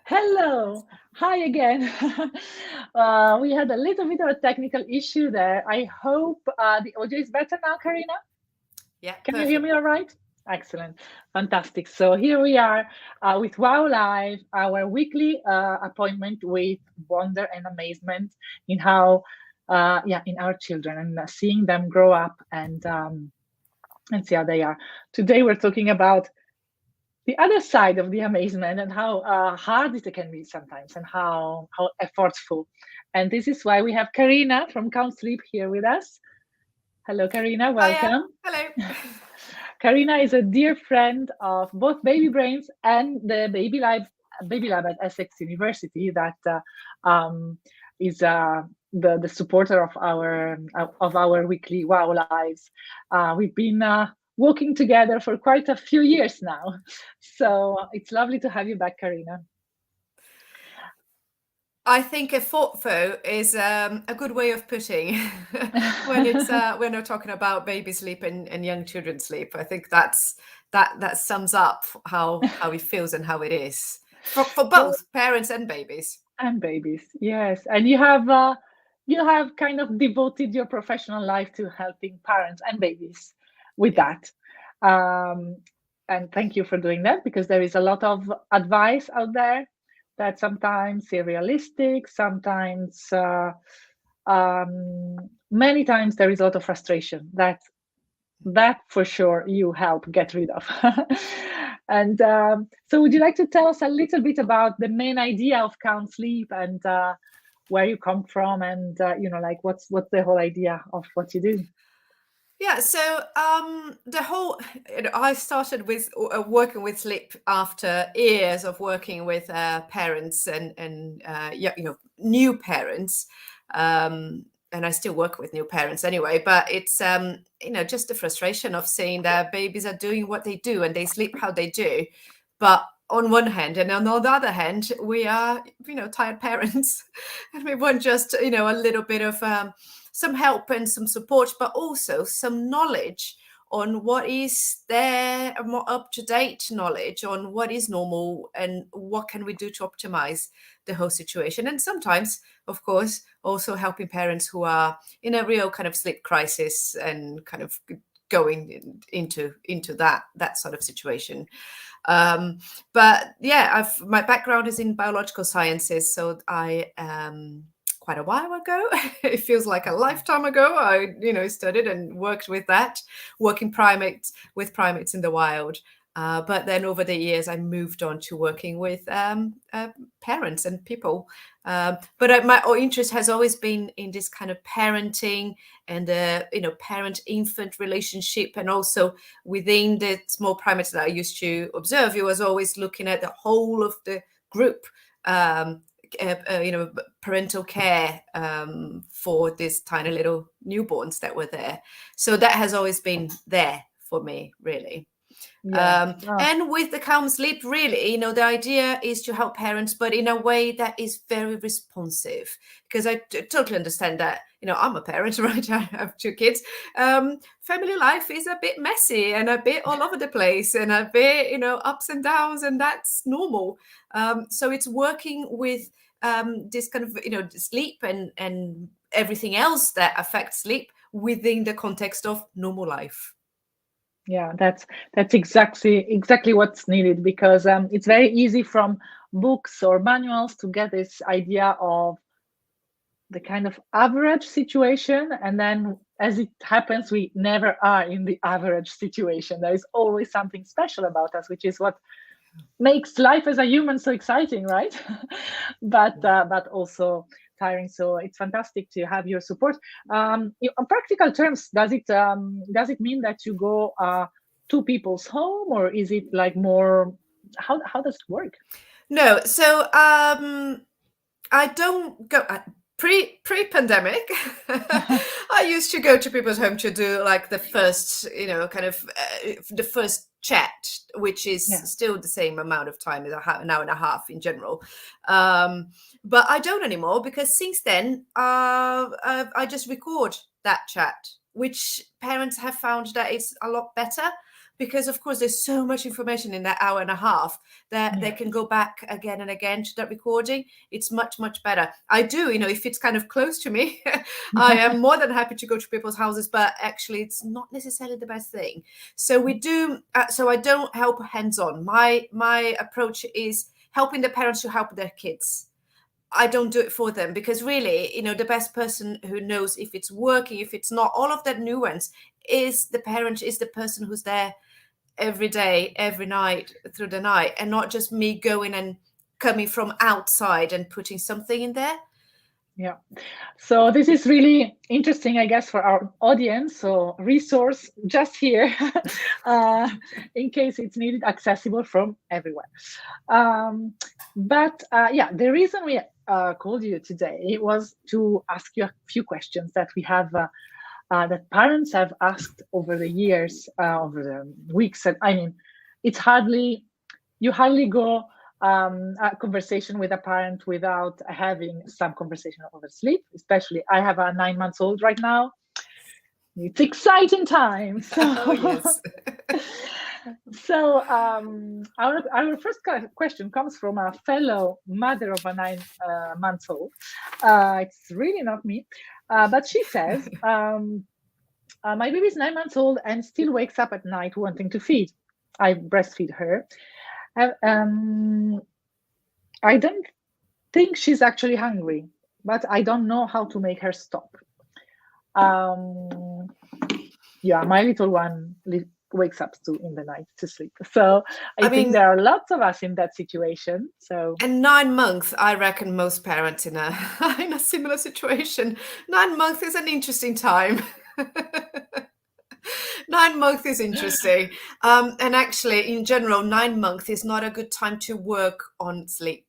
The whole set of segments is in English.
Hello. Hi again. We had a little bit of a technical issue there. I hope the audio is better now, Karina. Yeah, Can you hear perfect. me all right? Excellent. Fantastic. So here we are with Wow Live, our weekly appointment with wonder and amazement in how, in our children and seeing them grow up and see how they are. Today we're talking about the other side of the amazement and how hard it can be sometimes and how effortful. And this is why we have Karina from Calm Sleep here with us. Hello, Karina. Hiya. Welcome. Hello. Karina is a dear friend of both Baby Brains and the Baby Lab at Essex University that is the supporter of our weekly Wow Lives. We've been working together for quite a few years now, so it's lovely to have you back, Karina. I think a thoughtful is a good way of putting when it's when we're talking about baby sleep and young children's sleep. I think that sums up how it feels and how it is for Well, both parents and babies. and babies, yes. And you have kind of devoted your professional life to helping parents and babies with Yeah. that. Um, and thank you for doing that because there is a lot of advice out there that sometimes is realistic, sometimes many times there is a lot of frustration that for sure you help get rid of. And so, would you like to tell us a little bit about the main idea of Count Sleep and where you come from, and like what's the whole idea of what you do? Yeah, so the whole I started with working with sleep after years of working with parents and yeah, new parents, and I still work with new parents anyway. But it's just the frustration of seeing their babies are doing what they do and they sleep how they do, but on one hand, and on the other hand, we are tired parents, and we want just a little bit of some help and some support, but also some knowledge on what is there, a more up-to-date knowledge on what is normal and what can we do to optimize the whole situation. And sometimes, of course, also helping parents who are in a real kind of sleep crisis and kind of going into that sort of situation. But yeah, my background is in biological sciences, so I quite a while ago. It feels like a lifetime ago. I, studied and worked with that, working primates with primates in the wild. But then over the years, I moved on to working with parents and people. But my interest has always been in this kind of parenting and the parent-infant relationship, and also within the small primates that I used to observe, it was always looking at the whole of the group. Parental care for these tiny little newborns that were there. So that has always been there for me, really. Yeah. Oh, And with the Calm Sleep, really, the idea is to help parents, but in a way that is very responsive. Because I totally understand that, I'm a parent, right? I have two kids. Family life is a bit messy and a bit all over the place and a bit, ups and downs, and that's normal. So it's working with this kind of, sleep and everything else that affects sleep within the context of normal life. yeah, that's exactly what's needed because it's very easy from books or manuals to get this idea of the kind of average situation, and then as it happens we never are in the average situation. There is always something special about us, which is what makes life as a human so exciting, right? But also tiring. So it's fantastic to have your support. On practical terms, does it mean that you go to people's home, or is it like more, how does it work? No, so I don't go pre-pandemic. I used to go to people's home to do like the first, kind of the first chat, which is Yeah. still the same amount of time as an hour and a half in general. Um, but I don't anymore because since then, I just record that chat, which parents have found that it's a lot better because of course there's so much information in that hour and a half that they Yeah. can go back again and again to that recording. It's much better. I do, if it's kind of close to me, I am more than happy to go to people's houses, but actually it's not necessarily the best thing. So we do, so I don't help hands-on. My approach is helping the parents to help their kids. I don't do it for them, because really, the best person who knows if it's working, if it's not, all of that nuance, is the parent, is the person who's there every day, every night, through the night, and not just me going and coming from outside and putting something in there. Yeah. So this is really interesting, I guess, for our audience. So resource just here, in case it's needed, accessible from everywhere. But yeah, the reason we called you today was to ask you a few questions that we have, that parents have asked over the years, over the weeks. And I mean, you hardly go a conversation with a parent without having some conversation over sleep. Especially, I have a 9-month-old right now. It's exciting times. So, Oh, yes. so our first question comes from a fellow mother of a 9-month-old. It's really not me, but she says, "My baby is 9 months old and still wakes up at night wanting to feed. I breastfeed her. Um, I don't think she's actually hungry, but I don't know how to make her stop. Um, yeah, my little one wakes up too in the night to sleep. So I think mean, there are lots of us in that situation. So and 9 months, I reckon most parents in a in a similar situation. 9 months is an interesting time. 9 months is interesting. And actually, in general, 9 months is not a good time to work on sleep.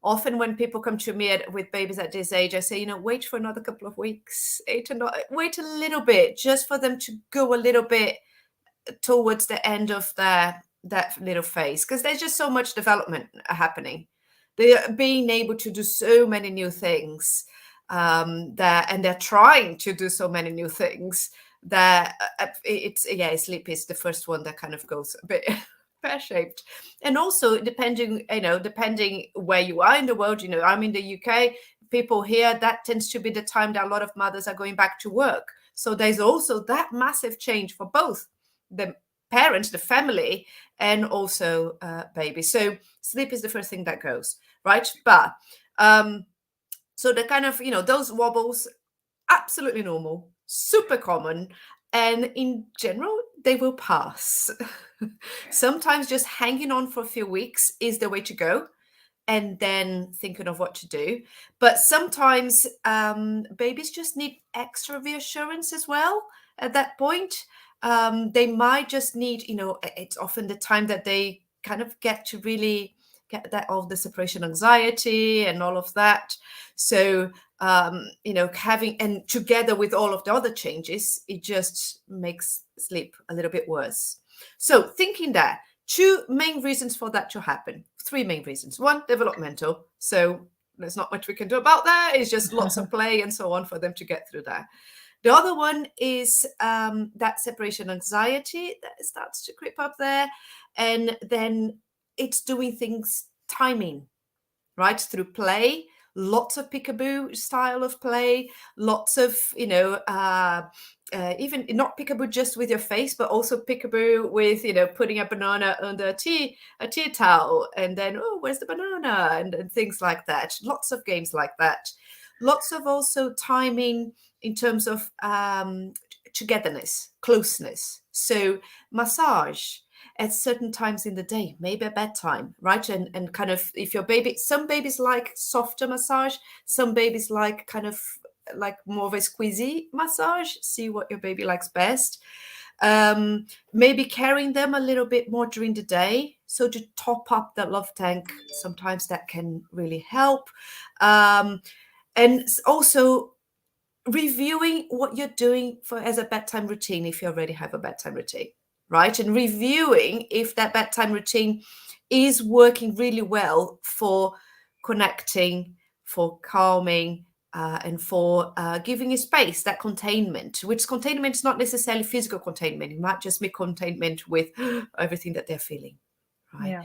Often when people come to me with babies at this age, I say, wait for another couple of weeks, wait a little bit, just for them to go a little bit towards the end of that little phase, because there's just so much development happening. They're being able to do so many new things, and they're trying to do so many new things that sleep is the first one that kind of goes a bit pear-shaped. And also depending where you are in the world, I'm in the UK, people here, that tends to be the time that a lot of mothers are going back to work. So there's also that massive change for both the parents, the family, and also baby. So sleep is the first thing that goes, right? But so the kind of, those wobbles, absolutely normal, super common, and in general, they will pass. Sometimes just hanging on for a few weeks is the way to go, and then thinking of what to do. But sometimes babies just need extra reassurance as well at that point. They might just need, it's often the time that they kind of get to really get that, all the separation anxiety and all of that. So having, and together with all of the other changes, it just makes sleep a little bit worse. So thinking that, two main reasons for that to happen. Three main reasons. One, developmental. So there's not much we can do about that. It's just lots of play and so on for them to get through that. The other one is that separation anxiety that starts to creep up there. And then it's doing things timing, right? Through play, lots of peekaboo style of play, lots of, even not peekaboo just with your face, but also peekaboo with, putting a banana under a tea towel, and then, oh, where's the banana? And things like that. Lots of games like that. Lots of also timing in terms of togetherness, closeness. So massage at certain times in the day, maybe at bedtime, right? And kind of, if your baby, some babies like softer massage, some babies like kind of like more of a squeezy massage. See what your baby likes best. Maybe carrying them a little bit more during the day, so to top up that love tank, sometimes that can really help. And also reviewing what you're doing as a bedtime routine, if you already have a bedtime routine, right? And reviewing if that bedtime routine is working really well for connecting, for calming, and for giving a space, that containment, which containment is not necessarily physical containment. It might just be containment with everything that they're feeling, right? Yeah.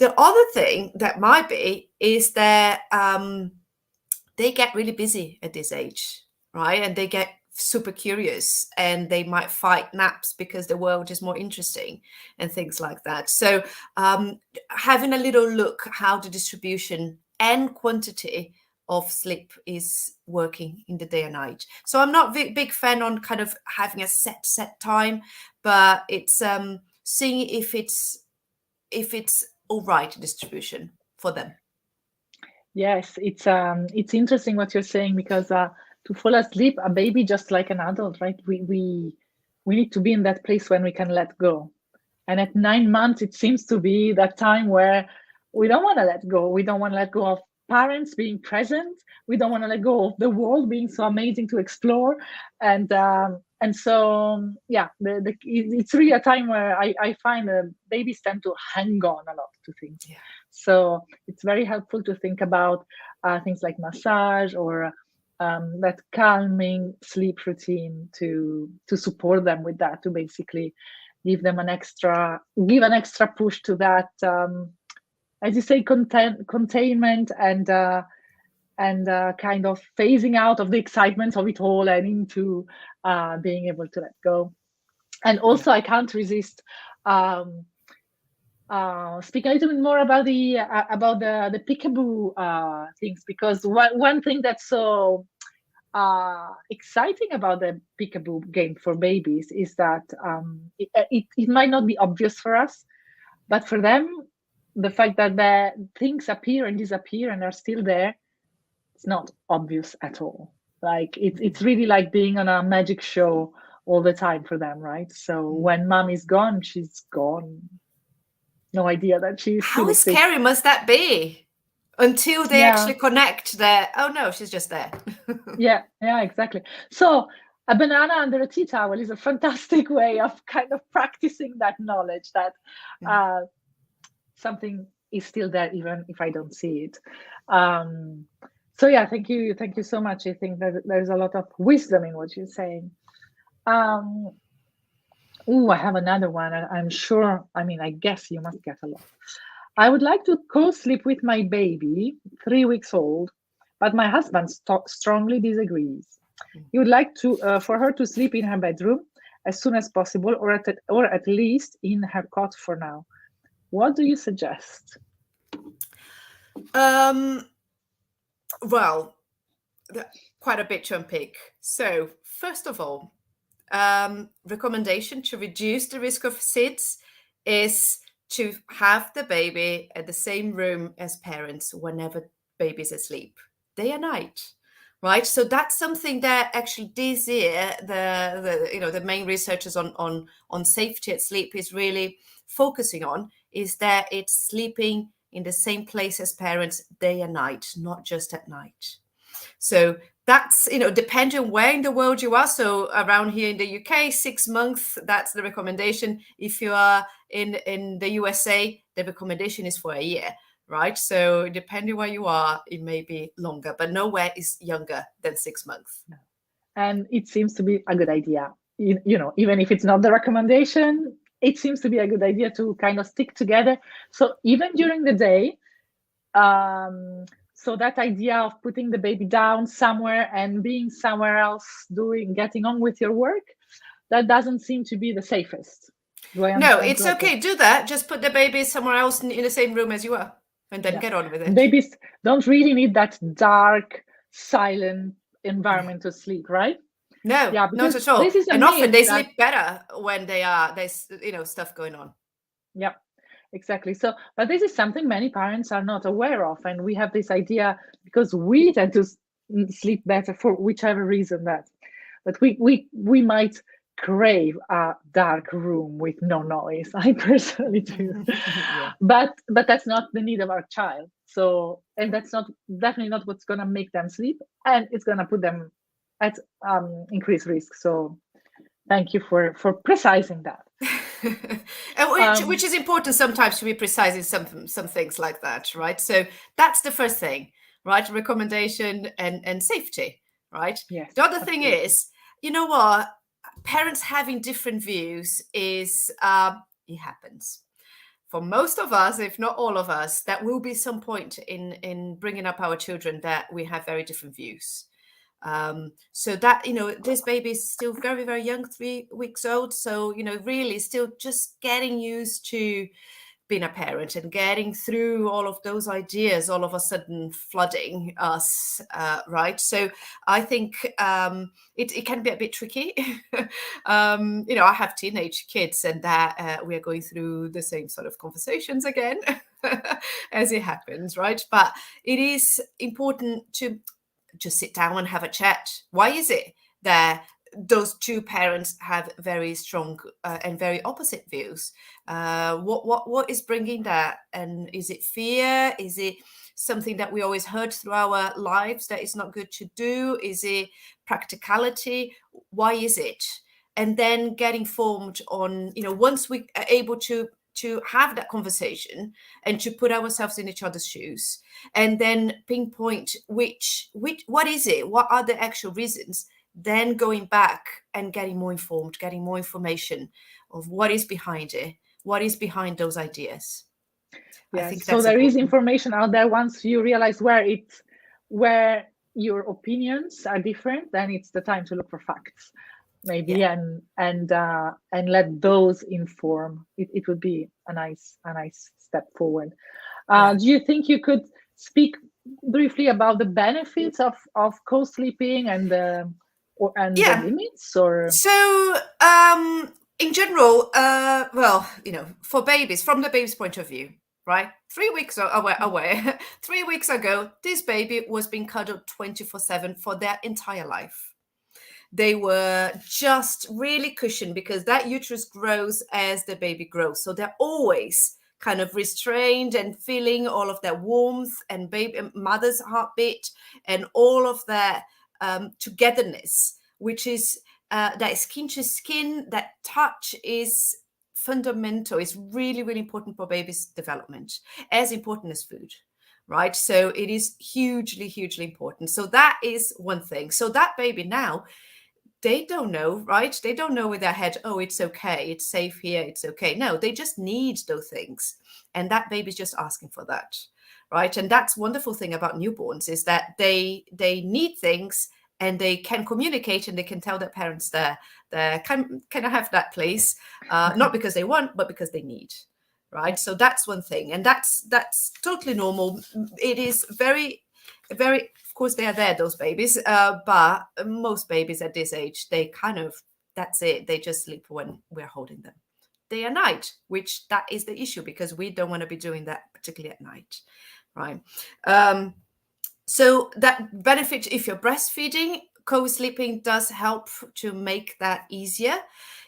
The other thing that might be is that they get really busy at this age, right? And they get super curious, and they might fight naps because the world is more interesting and things like that. So having a little look how the distribution and quantity of sleep is working in the day and night. So I'm not big fan on kind of having a set time, but it's seeing if it's all right distribution for them. Yes, it's interesting what you're saying, because to fall asleep, a baby just like an adult, right? We need to be in that place when we can let go. And at 9 months, it seems to be that time where we don't want to let go. We don't want to let go of parents being present. We don't want to let go of the world being so amazing to explore. And so yeah, it's really a time where I find babies tend to hang on a lot to things. Yeah. So it's very helpful to think about things like massage or that calming sleep routine to support them with that, to basically give an extra push to that, as you say, containment and kind of phasing out of the excitement of it all and into being able to let go. And also, I can't resist speaking a little bit more about the peekaboo things, because one thing that's so exciting about the peekaboo game for babies is that it might not be obvious for us, but for them, the fact that the things appear and disappear and are still there, it's not obvious at all. Like it's really like being on a magic show all the time for them, right? So when mom is gone, she's gone. No idea that she's still How exists. scary must that be? Until they actually connect that, oh no, she's just there. Yeah, exactly. So a banana under a tea towel is a fantastic way of kind of practicing that knowledge that something is still there even if I don't see it. So yeah, thank you so much. I think that there's a lot of wisdom in what you're saying. I have another one. I'm sure, I guess you must get a lot. I would like to co-sleep with my baby, 3 weeks old, but my husband strongly disagrees. He would like for her to sleep in her bedroom as soon as possible, or at least in her cot for now. What do you suggest? Well, quite a bit to unpick. So first of all, recommendation to reduce the risk of SIDS is to have the baby at the same room as parents whenever baby's asleep, day and night, right? So that's something that actually this year the main researchers on safety at sleep is really focusing on, is that it's sleeping in the same place as parents day and night, not just at night. So that's, depending on where in the world you are. So around here in the UK, 6 months, that's the recommendation. If you are in the USA, the recommendation is for a year, right? So depending where you are, it may be longer, but nowhere is younger than 6 months. And it seems to be a good idea. Even if it's not the recommendation, it seems to be a good idea to kind of stick together. So even during the day, so that idea of putting the baby down somewhere and being somewhere else getting on with your work, that doesn't seem to be the safest. No, it's okay. Do that. Just put the baby somewhere else in the same room as you are, and then get on with it. Babies don't really need that dark, silent environment to sleep, right? No, not at all. And often they sleep better when there's stuff going on. Yeah. Exactly. So, but this is something many parents are not aware of. And we have this idea because we tend to sleep better for whichever reason that we might crave a dark room with no noise. I personally do. Yeah. But that's not the need of our child. So, and that's definitely not what's going to make them sleep. And it's going to put them at increased risk. So thank you for precising that. Which is important sometimes to be precise in some things like that, right? So that's the first thing. right? Recommendation and safety, right? Yes, The other thing absolutely. is, you know what? Parents having different views is it happens for most of us, if not all of us. That will be some point in bringing up our children that we have very different views. So that, this baby is still very, very young, 3 weeks old. So, really still just getting used to being a parent and getting through all of those ideas all of a sudden flooding us, right? So I think it can be a bit tricky. I have teenage kids, and that we are going through the same sort of conversations again as it happens, right? But it is important to just sit down and have a chat. Why is it that those two parents have very strong and very opposite views? What is bringing that? And is it fear? Is it something that we always heard through our lives that is not good to do? Is it practicality? Why is it? And then getting formed on, once we are able to have that conversation and to put ourselves in each other's shoes, and then pinpoint which what is it, what are the actual reasons, then going back and getting more informed, getting more information of what is behind it, what is behind those ideas. I Yes, think so that's there is important. information out there. Once you realize where your opinions are different, then it's the time to look for facts, maybe, Yeah. and let those inform. It would be a nice step forward. Yeah. Do you think you could speak briefly about the benefits of co-sleeping and the Yeah. limits, or? So, in general, well, for babies, from the baby's point of view, right? 3 weeks away 3 weeks ago, this baby was being cuddled 24/7 for their entire life. They were just really cushioned because that uterus grows as the baby grows. So they're always kind of restrained and feeling all of that warmth and baby mother's heartbeat and all of that togetherness, which is that skin to skin, that touch is fundamental. It's really, really important for baby's development, as important as food. Right. So it is hugely, hugely important. So that is one thing. So that baby now, they don't know, right? They don't know with their head, oh, it's okay, it's safe here, it's okay. No, they just need those things. And that baby's just asking for that, right? And that's wonderful thing about newborns is that they need things and they can communicate and they can tell their parents can I have that, please? Not because they want, but because they need. Yeah. Right. So that's one thing. And that's totally normal. It is very, very, of course they are there, those babies, but most babies at this age, they kind of, that's it, they just sleep when we're holding them day and night, which that is the issue because we don't want to be doing that particularly at night, right? So that benefit, if you're breastfeeding, co-sleeping does help to make that easier.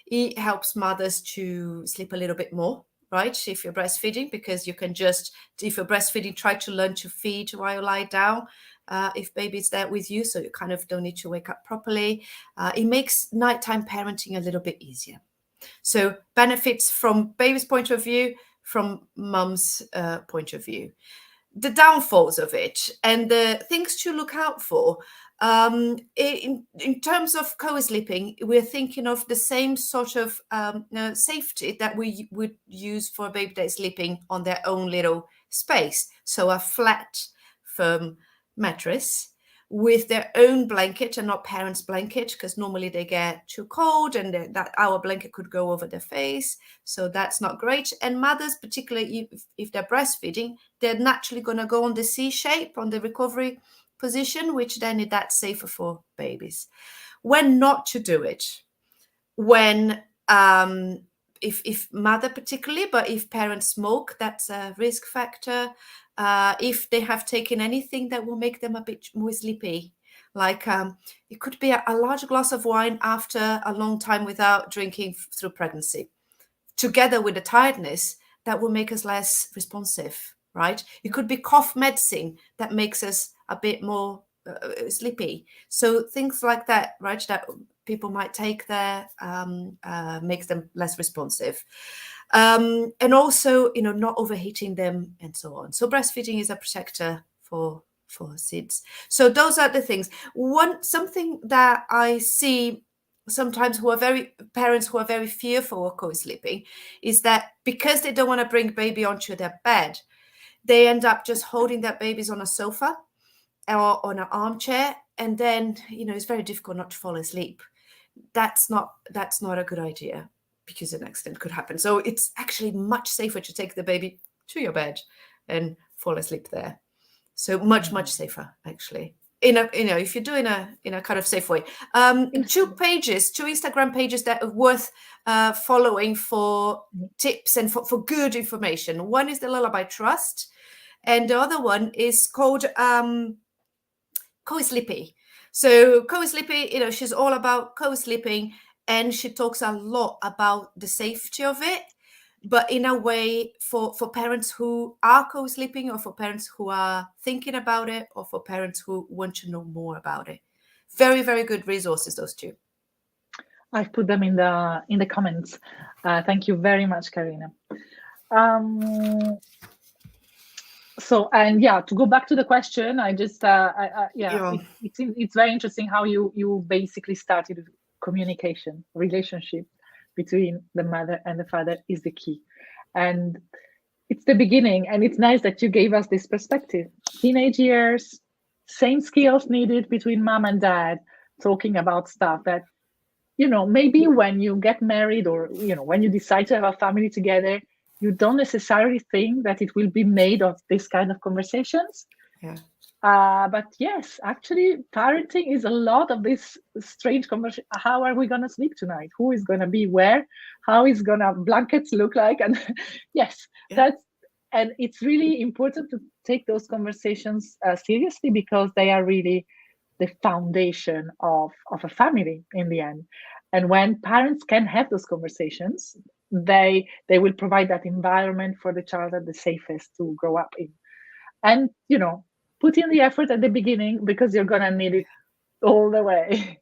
It helps mothers to sleep a little bit more, right? If you're breastfeeding, because you can just, if you're breastfeeding, try to learn to feed while you lie down. If baby's there with you, so you kind of don't need to wake up properly. It makes nighttime parenting a little bit easier. So benefits from baby's point of view, from mum's point of view. The downfalls of it and the things to look out for. In terms of co-sleeping, we're thinking of the same sort of safety that we would use for a baby that is sleeping on their own little space. So a flat, firm mattress with their own blanket and not parents' blanket, because normally they get too cold and that our blanket could go over their face. So that's not great. And mothers, particularly if they're breastfeeding, they're naturally going to go on the C shape, on the recovery position, which then that's safer for babies. When not to do it, when if mother particularly, but if parents smoke, that's a risk factor. If they have taken anything that will make them a bit more sleepy, like it could be a large glass of wine after a long time without drinking through pregnancy, together with the tiredness that will make us less responsive, right? It could be cough medicine that makes us a bit more sleepy. So things like that, right? That people might take there makes them less responsive. And also, not overheating them and so on. So breastfeeding is a protector for for SIDS. So those are the things. Something that I see sometimes parents who are very fearful of co-sleeping is that because they don't want to bring baby onto their bed, they end up just holding their babies on a sofa or on an armchair, and then it's very difficult not to fall asleep. That's not a good idea, because an accident could happen. So it's actually much safer to take the baby to your bed and fall asleep there. So much safer, actually. If you're doing in a kind of safe way. Two Instagram pages that are worth following for tips and for good information. One is the Lullaby Trust, and the other one is called Co-Sleepy. So Co-Sleepy, she's all about co-sleeping, and she talks a lot about the safety of it, but in a way for parents who are co-sleeping, or for parents who are thinking about it, or for parents who want to know more about it. Very, very good resources, those two. I've put them in the comments. Thank you very much, Karina. So, and yeah, to go back to the question, I just it's very interesting how you basically started with communication. Relationship between the mother and the father is the key, and it's the beginning. And it's nice that you gave us this perspective. Teenage years, same skills needed between mom and dad, talking about stuff that maybe when you get married, or when you decide to have a family together, you don't necessarily think that it will be made of this kind of conversations. Yeah. But yes, actually, parenting is a lot of this strange conversation. How are we going to sleep tonight? Who is going to be where? How is gonna blankets look like? And yes, and it's really important to take those conversations seriously, because they are really the foundation of a family in the end. And when parents can have those conversations, they will provide that environment for the child that the safest to grow up in. And put in the effort at the beginning, because you're gonna need it all the way.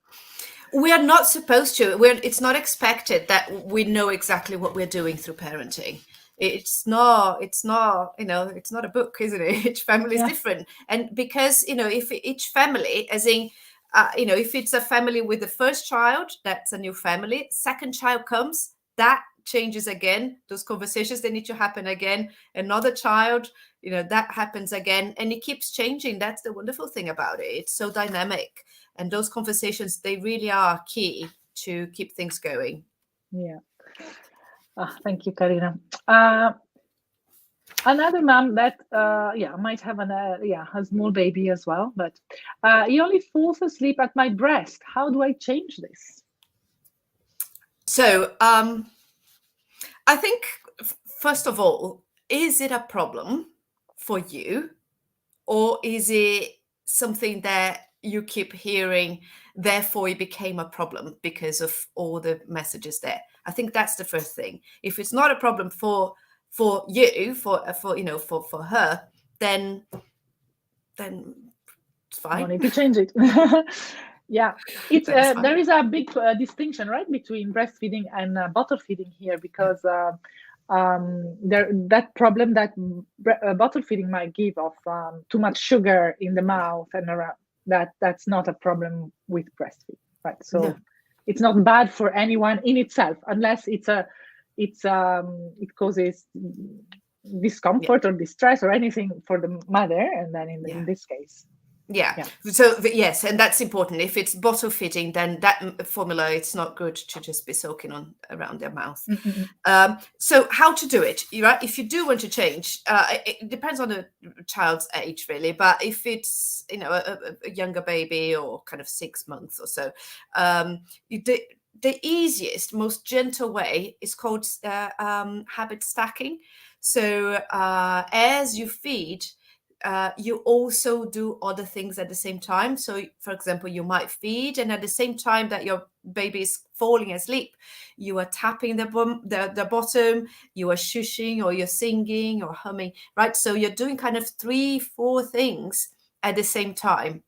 We are not supposed to. It's not expected that we know exactly what we're doing through parenting. It's not it's not a book, isn't it? Each family is different. And because if each family, as in if it's a family with the first child, that's a new family. Second child comes, that changes again. Those conversations, they need to happen again. Another child, that happens again, and it keeps changing. That's the wonderful thing about it. It's so dynamic, and those conversations, they really are key to keep things going. Yeah. Thank you, Karina. Another mom that might have a small baby as well, but he only falls asleep at my breast. How do I change this? So I think, first of all, is it a problem for you, or is it something that you keep hearing, therefore it became a problem because of all the messages there? I think that's the first thing. If it's not a problem for you, for her, then it's fine. No need to change it. Yeah, it's there is a big distinction, right, between breastfeeding and bottle feeding here, because that problem that bottle feeding might give of too much sugar in the mouth and around, that's not a problem with breastfeeding, right? So it's not bad for anyone in itself, unless it causes discomfort or distress or anything for the mother, and then in this case. Yeah. So yes, and that's important. If it's bottle feeding, then that formula, it's not good to just be soaking on around their mouth. Mm-hmm. So how to do it, right? If you do want to change, it depends on the child's age, really. But if it's a younger baby, or kind of 6 months or so, the easiest, most gentle way is called habit stacking. So as you feed, you also do other things at the same time. So, for example, you might feed, and at the same time that your baby is falling asleep, you are tapping the bottom, you are shushing, or you're singing or humming, right? So you're doing kind of 3-4 things at the same time.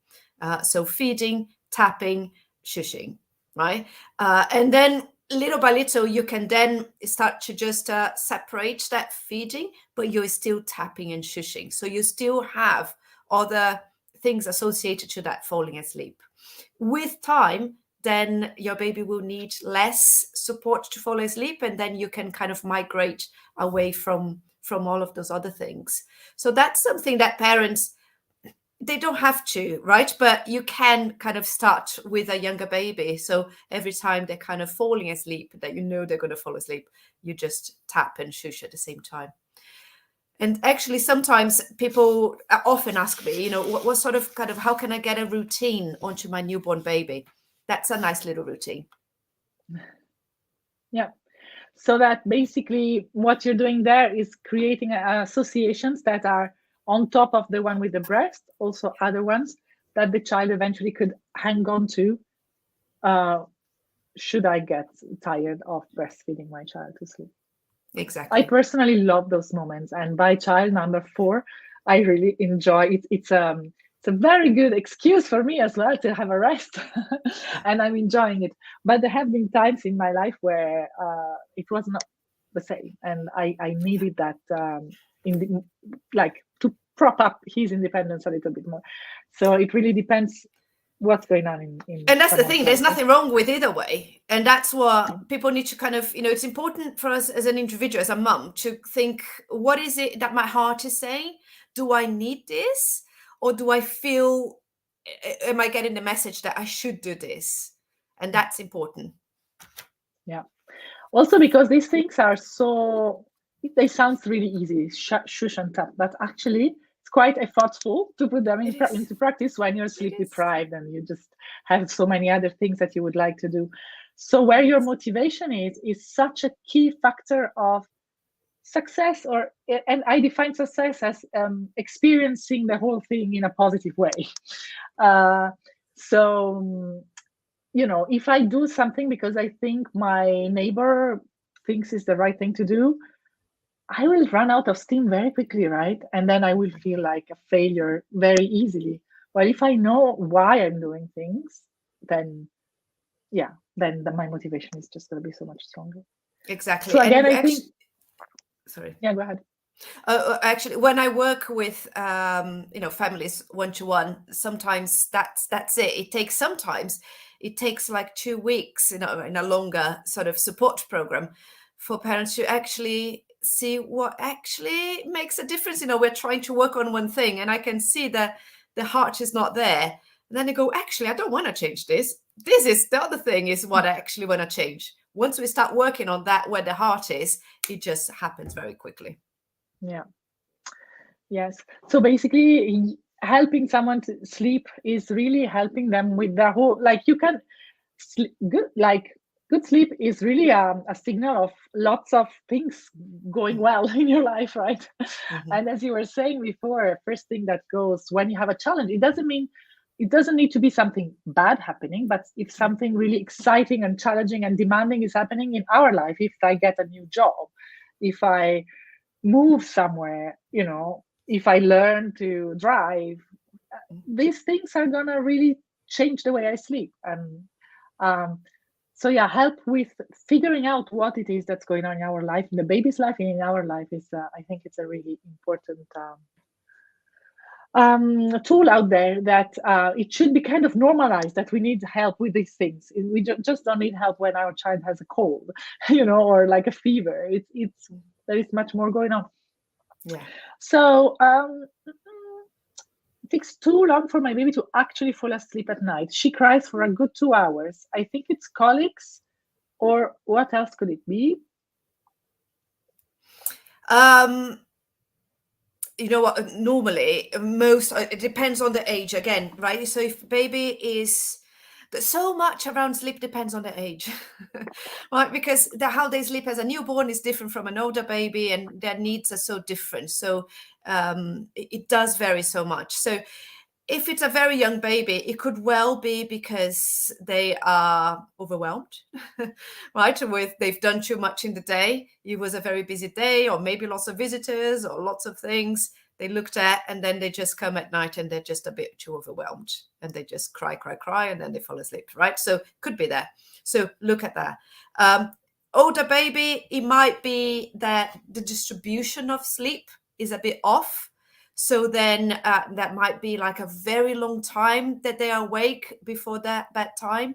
So feeding, tapping, shushing, right? And then little by little, you can then start to just separate that feeding, but you're still tapping and shushing. So you still have other things associated to that falling asleep. With time, then your baby will need less support to fall asleep, and then you can kind of migrate away from all of those other things. So that's something that parents, they don't have to, right? But you can kind of start with a younger baby. So every time they're kind of falling asleep, that you know they're going to fall asleep, you just tap and shush at the same time. And actually, sometimes people often ask me, what sort of kind of, how can I get a routine onto my newborn baby? That's a nice little routine. Yeah. So that basically what you're doing there is creating associations that are on top of the one with the breast, also other ones that the child eventually could hang on to. Should I get tired of breastfeeding my child to sleep? Exactly. I personally love those moments, and by child number 4, I really enjoy it. It's a very good excuse for me as well to have a rest, and I'm enjoying it. But there have been times in my life where it was not the same, and I needed that to prop up his independence a little bit more. So it really depends what's going on in and that's the thing, there's life. nothing wrong with either way, and that's what people need to kind of, it's important for us as an individual, as a mum, to think, what is it that my heart is saying? Do I need this, or do I feel, am I getting the message that I should do this? And that's important. Yeah. Also, because these things are so, they sound really easy, shush and tap, but actually it's quite effortful to put them into practice when you're sleep deprived and you just have so many other things that you would like to do. So where your motivation is such a key factor of success, and I define success as experiencing the whole thing in a positive way. So if I do something because I think my neighbor thinks is the right thing to do, I will run out of steam very quickly, right? And then I will feel like a failure very easily. Well, if I know why I'm doing things, then my motivation is just going to be so much stronger. Exactly. So again, I think. Sorry. Yeah, go ahead. Actually, when I work with families one-to-one, sometimes that's it. It takes like 2 weeks, in a longer sort of support program, for parents to actually see what actually makes a difference. We're trying to work on one thing, and I can see that the heart is not there. And then they go, actually, I don't want to change this. This is the other thing, is what I actually want to change. Once we start working on that, where the heart is, it just happens very quickly. Yeah. Yes. So basically, helping someone to sleep is really helping them with their whole, you can sleep good, good sleep is really a signal of lots of things going well in your life, right? Mm-hmm. And as you were saying before, first thing that goes when you have a challenge, it doesn't need to be something bad happening, but if something really exciting and challenging and demanding is happening in our life, if I get a new job, if I move somewhere, if I learn to drive, these things are gonna really change the way I sleep. And so help with figuring out what it is that's going on in our life, in the baby's life, and in our life is, I think it's a really important tool out there, that it should be kind of normalized, that we need help with these things. We just don't need help when our child has a cold, or like a fever. It's there is much more going on. Yeah. So it takes too long for my baby to actually fall asleep at night. She cries for a good 2 hours. I think it's colics, or what else could it be? You know what? Normally, it depends on the age again, right? So if baby is, so much around sleep depends on the age, right? Because how they sleep as a newborn is different from an older baby, and their needs are so different. So it does vary so much. So if it's a very young baby, it could well be because they are overwhelmed, right? They've done too much in the day. It was a very busy day, or maybe lots of visitors, or lots of things they looked at, and then they just come at night and they're just a bit too overwhelmed, and they just cry, and then they fall asleep, right? So could be that. So look at that. Older baby, it might be that the distribution of sleep is a bit off. So then that might be like a very long time that they are awake before that bedtime,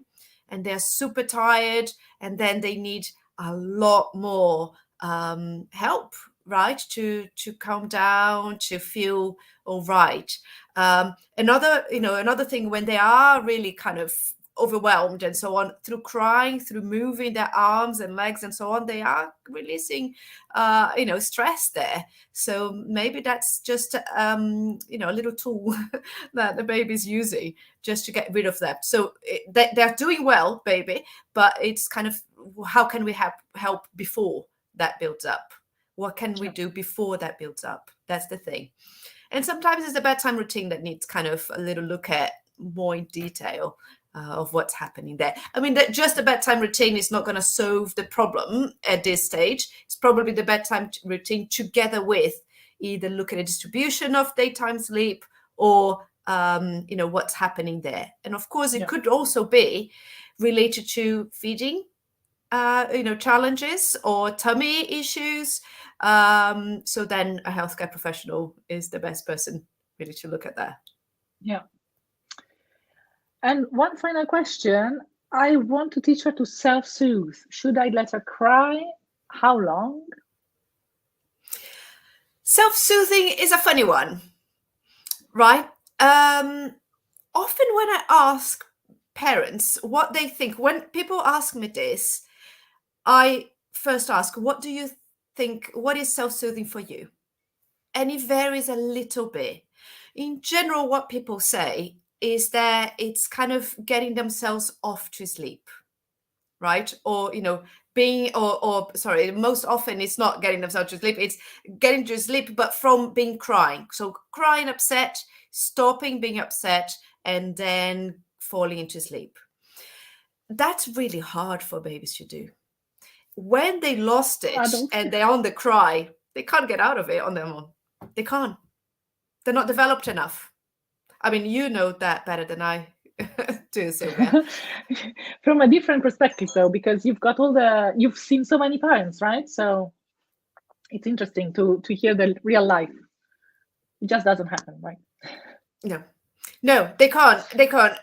and they're super tired, and then they need a lot more help, right, to calm down, to feel all right. Another thing, when they are really kind of overwhelmed and so on, through crying, through moving their arms and legs and so on, they are releasing stress there. So maybe that's just a little tool that the baby's using just to get rid of that. So they're doing well, baby, but it's kind of, how can we help before that builds up? What can we do before that builds up? That's the thing. And sometimes it's the bedtime routine that needs kind of a little look at more in detail of what's happening there. I mean, that just a bedtime routine is not going to solve the problem at this stage. It's probably the bedtime routine together with either look at the distribution of daytime sleep or what's happening there. And of course, it could also be related to feeding challenges or tummy issues. So then a healthcare professional is the best person really to look at that. Yeah. And one final question. I want to teach her to self-soothe. Should I let her cry? How long? Self-soothing is a funny one, right? Often when I ask parents what they think, when people ask me this, I first ask, what do you think, what is self-soothing for you? And it varies a little bit. In general, what people say is that it's kind of getting themselves off to sleep, right? Or, most often it's not getting themselves to sleep, it's getting to sleep, but from being crying. So crying, upset, stopping being upset, and then falling into sleep. That's really hard for babies to do. When they lost it and they're on the cry, they can't get out of it on their own. They can't. They're not developed enough. I mean, you know that better than I do, Sylvia. From a different perspective, though, because you've seen so many parents, right? So it's interesting to hear the real life. It just doesn't happen, right? No, they can't.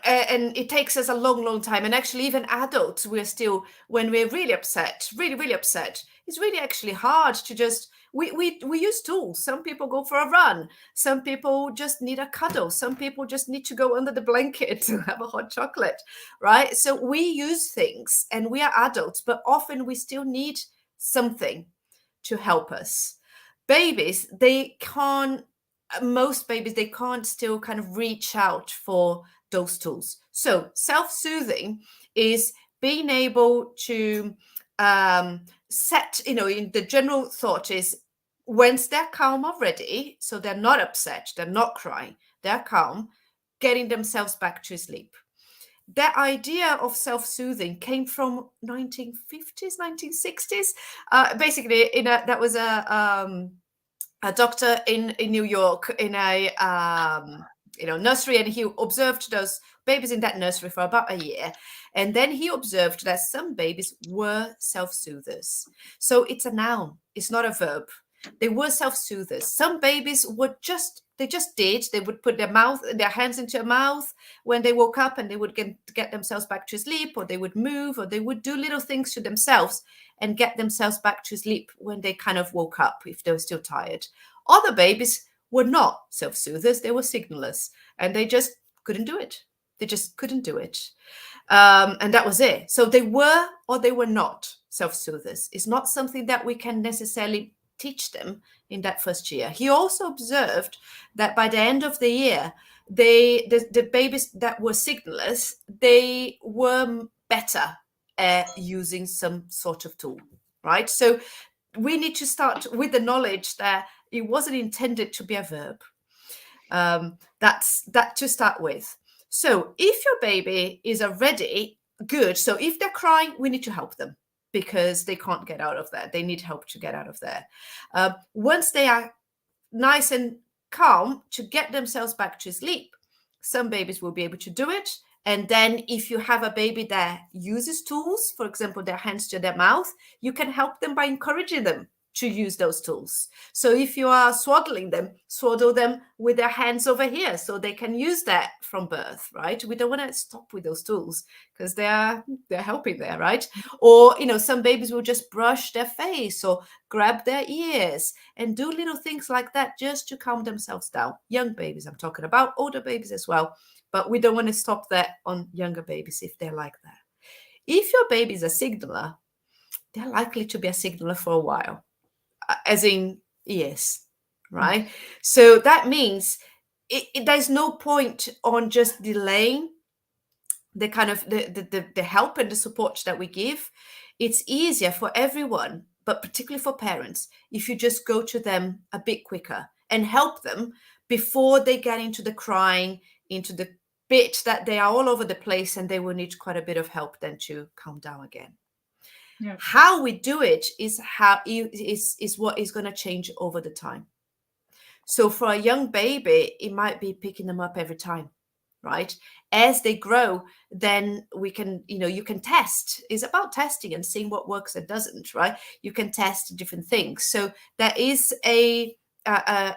And it takes us a long, long time. And actually, even adults, we're still, when we're really upset, really, really upset, it's really actually hard to just, we use tools. Some people go for a run. Some people just need a cuddle. Some people just need to go under the blanket to have a hot chocolate, right? So we use things, and we are adults, but often we still need something to help us. Babies, most babies, they can't still kind of reach out for those tools. So self-soothing is being able to set, in the general thought is, once they're calm already, so they're not upset, they're not crying, they're calm, getting themselves back to sleep. That idea of self-soothing came from 1950s, 1960s. Basically, that was a doctor in New York in a nursery, and he observed those babies in that nursery for about a year, and then he observed that some babies were self-soothers. So it's a noun, it's not a verb. They were self-soothers. Some babies would they would put their hands into their mouth when they woke up, and they would get themselves back to sleep, or they would move, or they would do little things to themselves and get themselves back to sleep when they kind of woke up, if they were still tired. Other babies were not self-soothers, they were signalers, and they just couldn't do it. They just couldn't do it. And that was it. So they were or they were not self-soothers. It's not something that we can necessarily teach them in that first year. He also observed that by the end of the year, the babies that were signalers, they were better using some sort of tool, right? So we need to start with the knowledge that it wasn't intended to be a verb. That's that to start with. So if your baby is already good, so if they're crying, we need to help them because they can't get out of that. They need help to get out of there. Once they are nice and calm to get themselves back to sleep, some babies will be able to do it. And then if you have a baby that uses tools, for example, their hands to their mouth, you can help them by encouraging them to use those tools. So if you are swaddling them, swaddle them with their hands over here so they can use that from birth, right? We don't want to stop with those tools because they're helping there, right? Or, some babies will just brush their face or grab their ears and do little things like that just to calm themselves down. Young babies, I'm talking about, older babies as well. But we don't want to stop that on younger babies if they're like that. If your baby is a signaler, they're likely to be a signaler for a while, as in years, right? So that means there's no point on just delaying the kind of the help and the support that we give. It's easier for everyone, but particularly for parents, if you just go to them a bit quicker and help them before they get into the crying, into the bit that they are all over the place, and they will need quite a bit of help then to calm down again. Yeah. How we do it is what is going to change over the time. So for a young baby, it might be picking them up every time, right? As they grow, then we can, you can test. It's about testing and seeing what works and doesn't, right? You can test different things. So there is a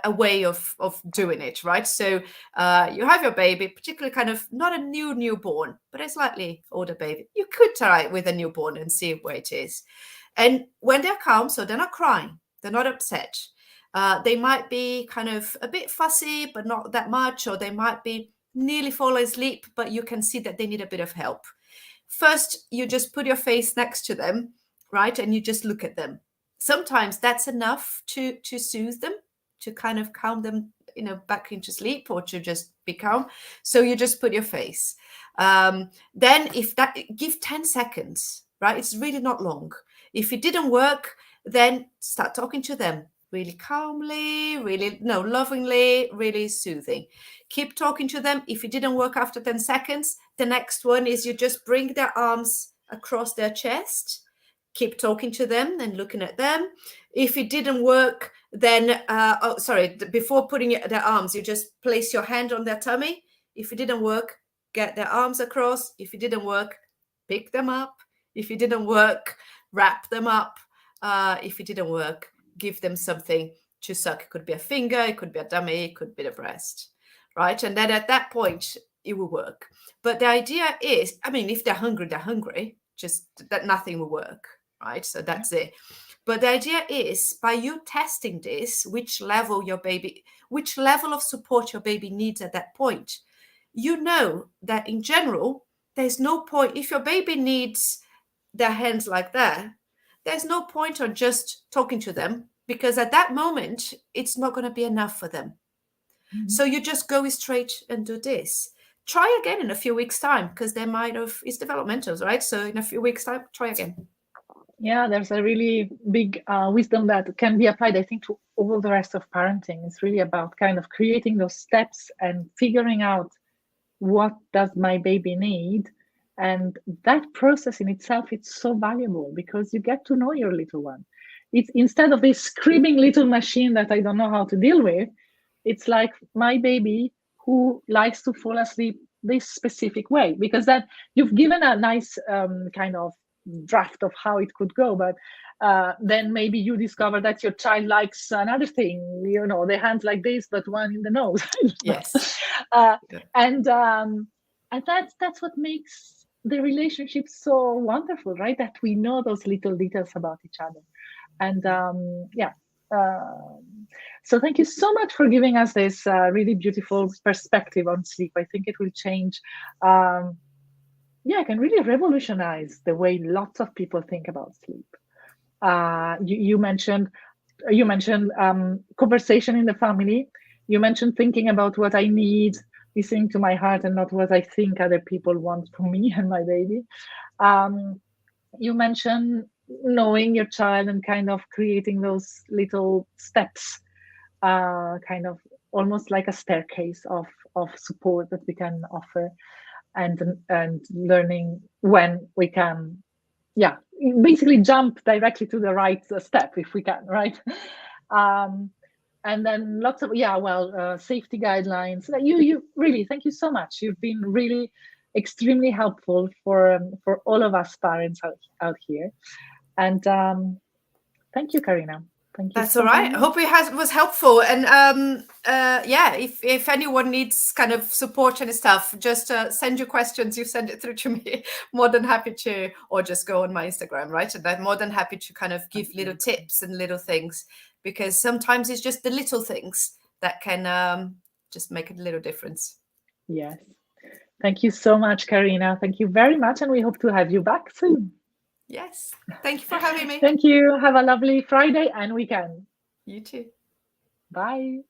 way of doing it, right? So you have your baby, particularly kind of not a newborn, but a slightly older baby. You could try it with a newborn and see where it is. And when they're calm, so they're not crying, they're not upset. They might be kind of a bit fussy, but not that much, or they might be nearly falling asleep, but you can see that they need a bit of help. First, you just put your face next to them, right? And you just look at them. Sometimes that's enough to soothe them, to kind of calm them, back into sleep, or to just be calm. So you just put your face. Then if that, give 10 seconds, right? It's really not long. If it didn't work, then start talking to them really calmly, really, lovingly, really soothing. Keep talking to them. If it didn't work after 10 seconds, the next one is you just bring their arms across their chest. Keep talking to them and looking at them. If it didn't work, then, before putting their arms, you just place your hand on their tummy. If it didn't work, get their arms across. If it didn't work, pick them up. If it didn't work, wrap them up. If it didn't work, give them something to suck. It could be a finger, it could be a dummy, it could be the breast, right? And then at that point, it will work. But the idea is, if they're hungry, just that nothing will work, right? So that's it. But the idea is, by you testing this, which level of support your baby needs at that point, you know that in general, there's no point. If your baby needs their hands like that, there's no point on just talking to them, because at that moment, it's not going to be enough for them. Mm-hmm. So you just go straight and do this. Try again in a few weeks' time, because they might have, it's developmental, right? So in a few weeks' time, try again. Yeah, there's a really big wisdom that can be applied, I think, to all the rest of parenting. It's really about kind of creating those steps and figuring out what does my baby need. And that process in itself, it's so valuable, because you get to know your little one. It's instead of this screaming little machine that I don't know how to deal with, it's like my baby who likes to fall asleep this specific way, because then you've given a nice kind of draft of how it could go, but then maybe you discover that your child likes another thing, the hands like this, but one in the nose. Yes. And that's what makes the relationship so wonderful, right? That we know those little details about each other. And so thank you so much for giving us this really beautiful perspective on sleep. I think it will change, can really revolutionize the way lots of people think about sleep. You mentioned conversation in the family. You mentioned thinking about what I need, listening to my heart, and not what I think other people want from me and my baby. You mentioned knowing your child and kind of creating those little steps, kind of almost like a staircase of support that we can offer, and learning when we can, basically jump directly to the right step if we can, right? And then lots of safety guidelines. You really, thank you so much. You've been really extremely helpful for all of us parents out here. And thank you, Karina, Thank you That's all so right. I much. hope it was helpful. And yeah, if anyone needs kind of support and stuff, just send your questions. You send it through to me. More than happy to, or just go on my Instagram, right? And I'm more than happy to kind of give little tips and little things, because sometimes it's just the little things that can just make a little difference. Yes. Thank you so much, Karina. Thank you very much, and we hope to have you back soon. Yes. Thank you for having me. Thank you. Have a lovely Friday and weekend. You too. Bye.